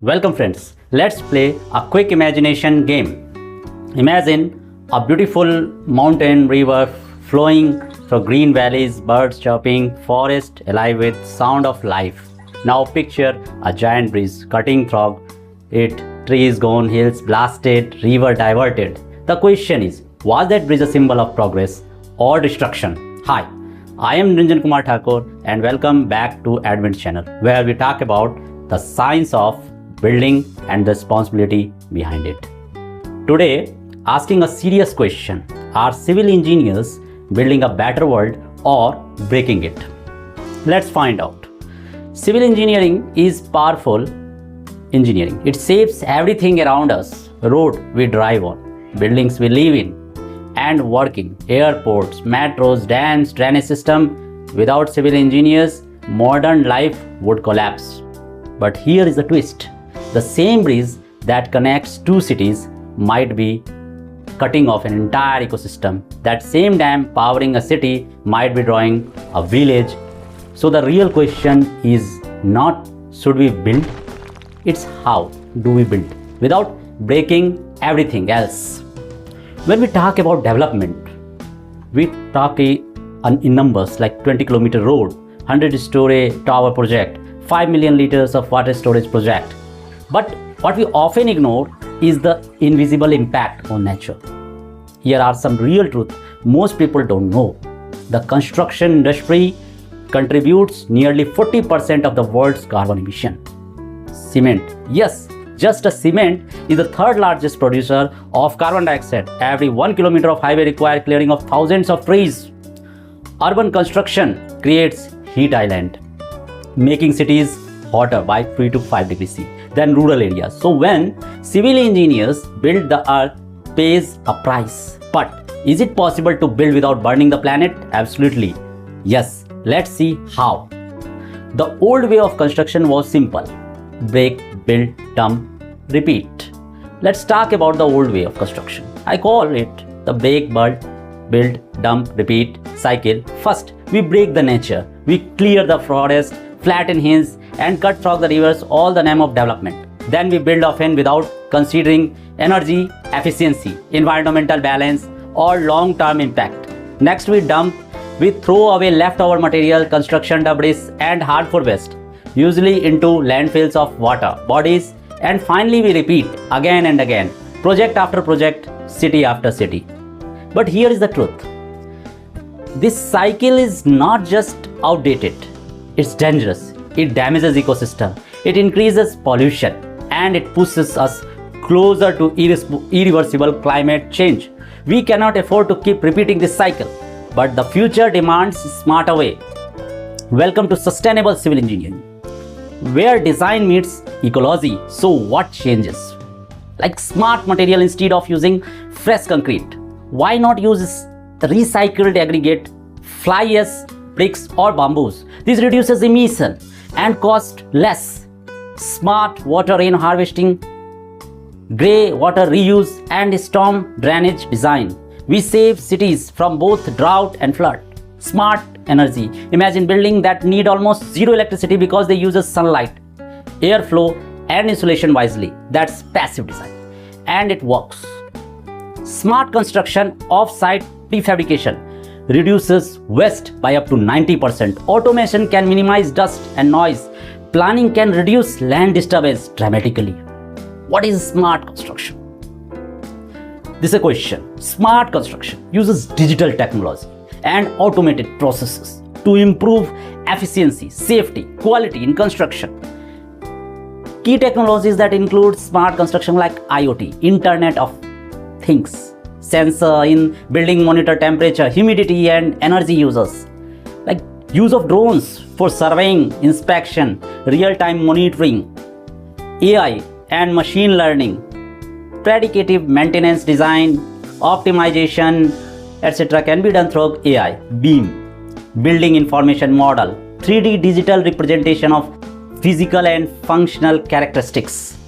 Welcome friends, let's play a quick imagination game. Imagine a beautiful mountain river flowing through green valleys, birds chirping, forest alive with sound of life. Now picture a giant breeze cutting through it, trees gone, hills blasted, river diverted. The question is, was that bridge a symbol of progress or destruction? Hi, I am Ranjan Kumar Thakur and welcome back to Advent channel where we talk about the science of building and the responsibility behind it. Today, asking a serious question, are civil engineers building a better world or breaking it? Let's find out. Civil engineering is powerful engineering. It shapes everything around us, road we drive on, buildings we live in and work in, airports, metros, dams, drainage system. Without civil engineers, modern life would collapse. But here is the twist. The same bridge that connects two cities might be cutting off an entire ecosystem. That same dam powering a city might be drawing a village. So the real question is not should we build, it's how do we build without breaking everything else. When we talk about development, we talk in numbers like 20-kilometer road, 100-story tower project, 5 million liters of water storage project. But what we often ignore is the invisible impact on nature. Here are some real truths most people don't know. The construction industry contributes nearly 40% of the world's carbon emission. Cement, yes, just a cement is the third largest producer of carbon dioxide. Every 1 kilometer of highway requires clearing of thousands of trees. Urban construction creates heat island, making cities hotter by 3 to 5 degrees C than rural areas. So when civil engineers build, the earth pays a price. But is it possible to build without burning the planet? Absolutely. Yes. Let's see how. The old way of construction was simple. Break, build, dump, repeat. Let's talk about the old way of construction. I call it the break, build, dump, repeat cycle. First, we break the nature. We clear the forest, flatten hills, and cut through the rivers, all the name of development. Then we build often without considering energy efficiency, environmental balance, or long-term impact. Next, we dump. We throw away leftover material, construction debris, and harmful waste, usually into landfills of water bodies. And finally, we repeat again and again, project after project, city after city. But here is the truth. This cycle is not just outdated. It's dangerous. It damages ecosystem. It increases pollution, and it pushes us closer to irreversible climate change. We cannot afford to keep repeating this cycle. But the future demands a smarter way. Welcome to sustainable civil engineering, where design meets ecology. So what changes? Like smart material instead of using fresh concrete. Why not use recycled aggregate, fly ash, bricks or bamboos? This reduces emission and cost less. Smart water rain harvesting, grey water reuse and storm drainage design. We save cities from both drought and flood. Smart energy. Imagine buildings that need almost zero electricity because they use sunlight, airflow, and insulation wisely. That's passive design. And it works. Smart construction, off-site prefabrication reduces waste by up to 90%. Automation can minimize dust and noise. Planning can reduce land disturbance dramatically. What is smart construction? This is a question. Smart construction uses digital technology and automated processes to improve efficiency, safety, quality in construction. Key technologies that include smart construction like IoT, Internet of Things, sensor in building monitor temperature, humidity and energy uses, like use of drones for surveying, inspection, real-time monitoring, AI and machine learning, predictive maintenance design, optimization, etc. can be done through AI. BIM, building information model, 3D digital representation of physical and functional characteristics.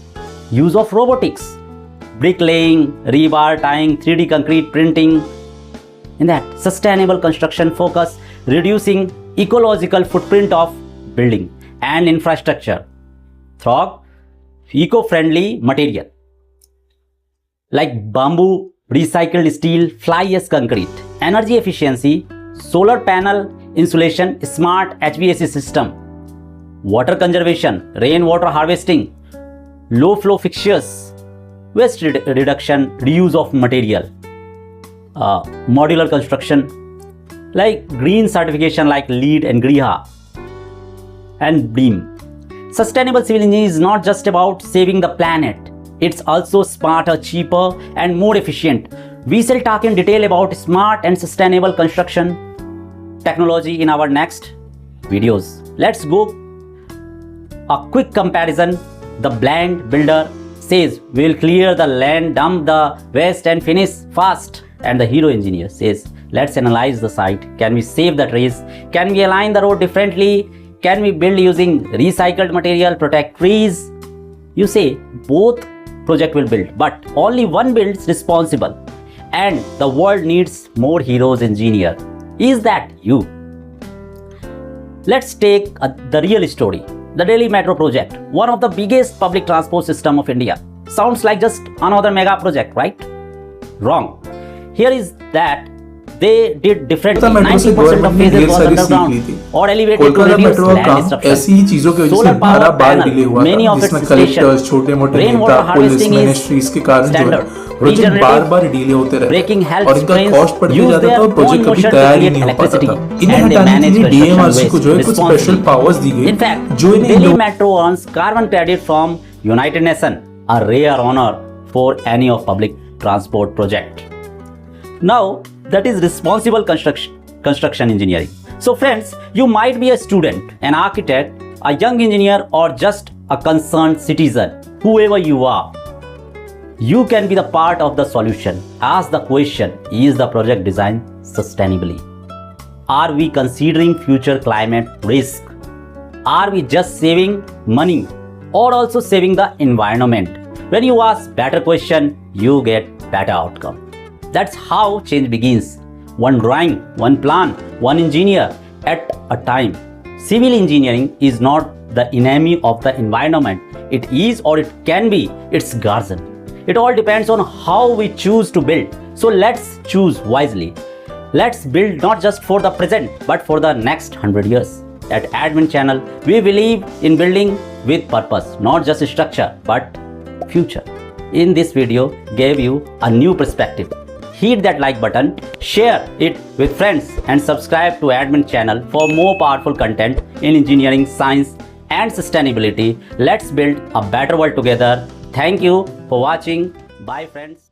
Use of robotics, bricklaying, rebar tying, 3D concrete printing. In that, sustainable construction focus, reducing ecological footprint of building and infrastructure through eco-friendly material like bamboo, recycled steel, fly ash concrete, energy efficiency, solar panel insulation, smart HVAC system, water conservation, rainwater harvesting, low flow fixtures, waste reduction, reuse of material, modular construction like green certification like LEED and GRIHA, and BREEAM. Sustainable civil engineering is not just about saving the planet, it's also smarter, cheaper and more efficient. We shall talk in detail about smart and sustainable construction technology in our next videos. Let's go. A quick comparison. The blind builder says we will clear the land, dump the waste and finish fast. And the hero engineer says let's analyze the site. Can we save the trees? Can we align the road differently? Can we build using recycled material, protect trees? You say both project will build, but only one builds responsible. And the world needs more heroes engineer. Is that you? Let's take the real story. The Delhi Metro project, one of the biggest public transport system of India. Sounds like just another mega project, right? Wrong. Here is that they did differently. 90% of phases was underground or elevated to reduce land disruption. ऐसी ही चीजों की वजह से 12 बार delay हुआ था, जिसमें collectors, छोटे मोटे नेता, पुलिस, मिनिस्ट्रीज के कारण जो है प्रोजेक्ट बार-बार डिले होते रहे और इनका कॉस्ट बढ़ते जाता था और प्रोजेक्ट कभी तैयार ही नहीं हो पाता था। इन्हें हटाने के लिए डीएमआरसी को जो है कुछ स्पेशल पावर्स दी गई, जो इन्हें Delhi Metro earns carbon credit from United Nations, a rare honor for any of public transport project. Now that is responsible construction engineering. So friends, you might be a student, an architect, a young engineer or just a concerned citizen. Whoever you are, you can be the part of the solution. Ask the question, is the project designed sustainably? Are we considering future climate risk? Are we just saving money or also saving the environment? When you ask better question, you get better outcome. That's how change begins. One drawing, one plan, one engineer at a time. Civil engineering is not the enemy of the environment. It is, or it can be, its guardian. It all depends on how we choose to build. So let's choose wisely. Let's build not just for the present, but for the next 100 years. At Admin Channel, we believe in building with purpose, not just structure, but future. In this video, gave you a new perspective. Hit that like button, share it with friends and subscribe to Admin Channel for more powerful content in engineering, science and sustainability. Let's build a better world together. Thank you for watching. Bye friends.